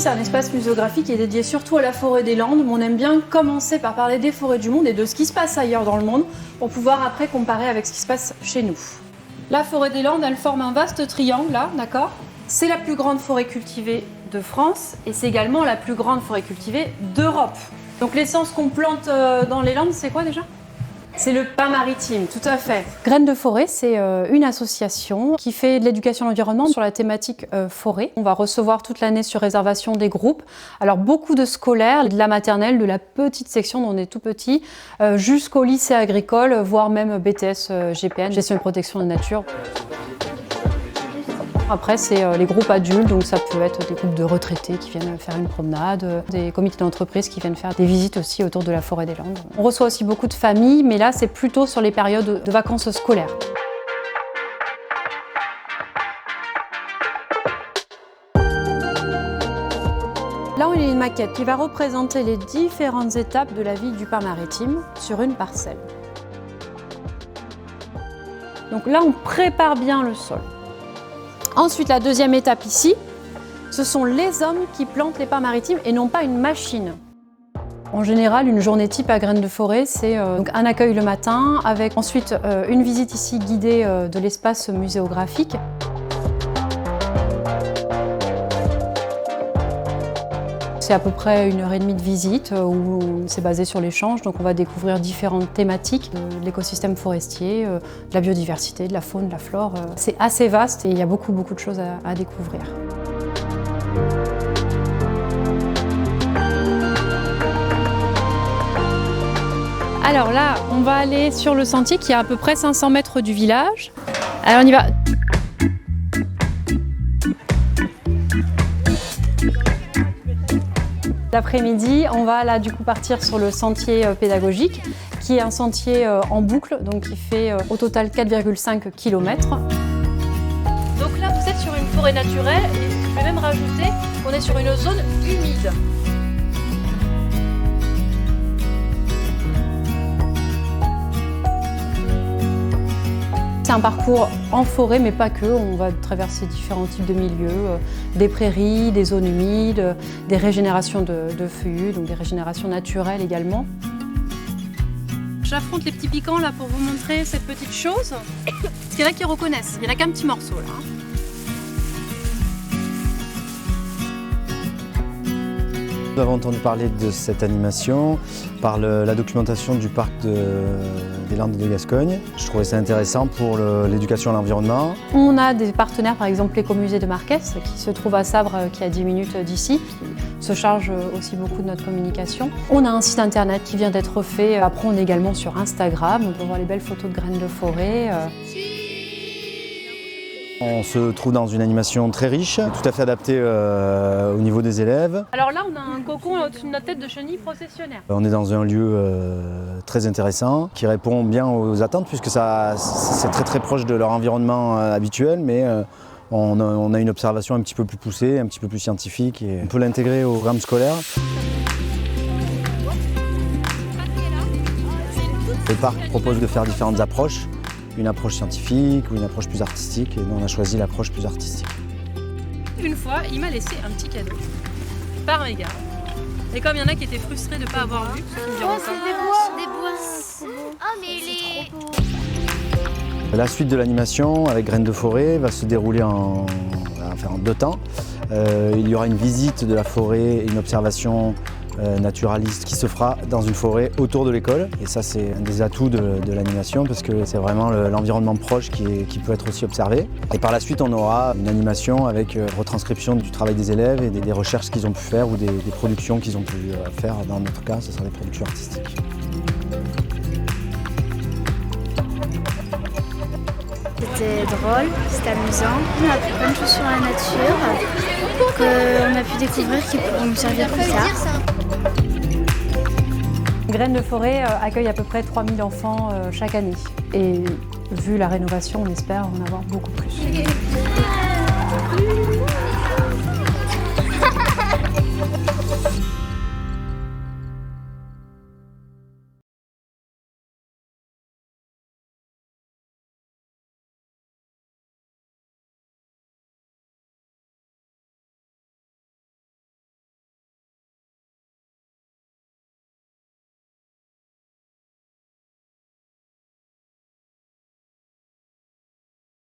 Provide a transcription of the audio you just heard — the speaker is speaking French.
c'est un espace muséographique qui est dédié surtout à la forêt des Landes. On aime bien commencer par parler des forêts du monde et de ce qui se passe ailleurs dans le monde pour pouvoir après comparer avec ce qui se passe chez nous. La forêt des Landes, elle forme un vaste triangle là, d'accord ? C'est la plus grande forêt cultivée de France et c'est également la plus grande forêt cultivée d'Europe. Donc l'essence qu'on plante dans les Landes, c'est quoi déjà ? C'est le pin maritime, tout à fait. Graines de forêt, c'est une association qui fait de l'éducation à l'environnement sur la thématique forêt. On va recevoir toute l'année sur réservation des groupes. Alors beaucoup de scolaires, de la maternelle, de la petite section dont on est tout petit, jusqu'au lycée agricole, voire même BTS GPN, gestion et protection de la nature. Après, c'est les groupes adultes, donc ça peut être des groupes de retraités qui viennent faire une promenade, des comités d'entreprise qui viennent faire des visites aussi autour de la forêt des Landes. On reçoit aussi beaucoup de familles, mais là, c'est plutôt sur les périodes de vacances scolaires. Là, on a une maquette qui va représenter les différentes étapes de la vie du pin maritime sur une parcelle. Donc là, on prépare bien le sol. Ensuite, la deuxième étape ici, ce sont les hommes qui plantent les pins maritimes et non pas une machine. En général, une journée type à Graines de Forêt, c'est un accueil le matin, avec ensuite une visite ici guidée de l'espace muséographique. C'est à peu près 1h30 de visite où c'est basé sur l'échange, donc on va découvrir différentes thématiques de l'écosystème forestier, de la biodiversité, de la faune, de la flore. C'est assez vaste et il y a beaucoup de choses à découvrir. Alors là, on va aller sur le sentier qui est à peu près 500 mètres du village. Alors on y va. L'après-midi, on va là du coup partir sur le sentier pédagogique, qui est un sentier en boucle, donc qui fait au total 4,5 km. Donc là, vous êtes sur une forêt naturelle et je vais même rajouter qu'on est sur une zone humide. C'est un parcours en forêt, mais pas que. On va traverser différents types de milieux, des prairies, des zones humides, des régénérations de feuillus, donc des régénérations naturelles également. J'affronte les petits piquants là pour vous montrer cette petite chose. Parce qu'il y en a qui reconnaissent, il n'y en a qu'un petit morceau là. Nous avons entendu parler de cette animation par la documentation du parc des Landes de Gascogne. Je trouvais ça intéressant pour l'éducation à l'environnement. On a des partenaires, par exemple l'écomusée de Marquès, qui se trouve à Sabre, qui est à 10 minutes d'ici, qui se charge aussi beaucoup de notre communication. On a un site internet qui vient d'être fait. Après, on est également sur Instagram, on peut voir les belles photos de Graines de Forêt. On se trouve dans une animation très riche, tout à fait adaptée au niveau des élèves. Alors là, on a un cocon au-dessus de notre tête de chenille processionnaire. On est dans un lieu très intéressant, qui répond bien aux attentes, puisque c'est très proche de leur environnement habituel, mais on a une observation un petit peu plus poussée, un petit peu plus scientifique, et on peut l'intégrer au programme scolaire. Le parc propose de faire différentes approches. Une approche scientifique ou une approche plus artistique, et nous on a choisi l'approche plus artistique. Une fois, il m'a laissé un petit cadeau par mégarde. Et comme il y en a qui étaient frustrés de ne pas avoir vu, Des bois. Oh mais il est trop beau. La suite de l'animation avec Graines de Forêt va se dérouler en 2 temps. Il y aura une visite de la forêt et une observation naturaliste qui se fera dans une forêt autour de l'école. Et ça, c'est un des atouts de l'animation parce que c'est vraiment l'environnement proche qui peut être aussi observé. Et par la suite, on aura une animation avec retranscription du travail des élèves et des recherches qu'ils ont pu faire ou des productions qu'ils ont pu faire. Dans notre cas, ce sera des productions artistiques. C'était drôle, c'était amusant. On a appris plein de choses sur la nature qu'on a pu découvrir qui pourront nous servir plus tard. Graines de Forêt accueille à peu près 3000 enfants chaque année. Et vu la rénovation, on espère en avoir beaucoup plus.